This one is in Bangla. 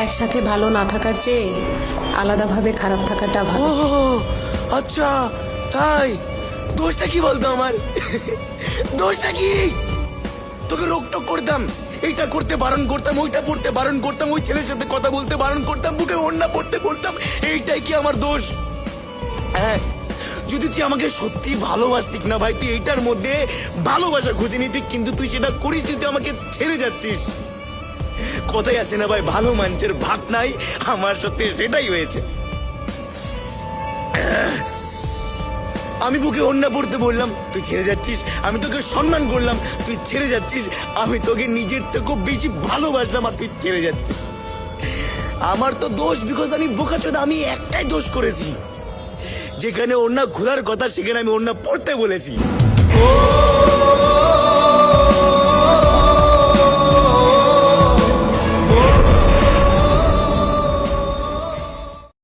একসাথে ভালো না থাকার চেয়ে আলাদাভাবে খারাপ থাকাটা ভালো। ও আচ্ছা তাই? দোষটা কি বলতো আমার? দোষটা কি? তোকে রোকটক করতাম, এইটা করতে বারণ করতাম, ওইটা পড়তে বারণ করতাম, ওই ছেলের সাথে কথা বলতে বারণ করতাম, বুকে ওড়না পড়তে বলতাম, এইটাই কি আমার দোষ? হ্যাঁ, যদি তুই আমাকে সত্যি ভালোবাসতিস না ভাই, তুই এইটার মধ্যে ভালোবাসা খুঁজে নিতি, কিন্তু তুই সেটা করিস নি, তুই আমাকে ছেড়ে যাচ্ছিস। কথাই আছে না ভাই, ভালো মানুষের ভাত নাই, আমার সত্যি সেটাই হয়েছে। আমি বুকে ওড়না পড়তে বললাম, তুই ছেড়ে যাচ্ছিস। আমি তোকে সম্মান করলাম, তুই ছেড়ে যাচ্ছিস। আমি তোকে নিজের থেকে বেশি ভালোবাসলাম, আর তুই ছেড়ে যাচ্ছিস। আমার তো দোষ, বিকজ আমি বোকাচোদা। আমি একটাই দোষ করেছি, যেখানে ওড়না খোলার কথা সেখানে আমি ওড়না পড়তে বলেছি।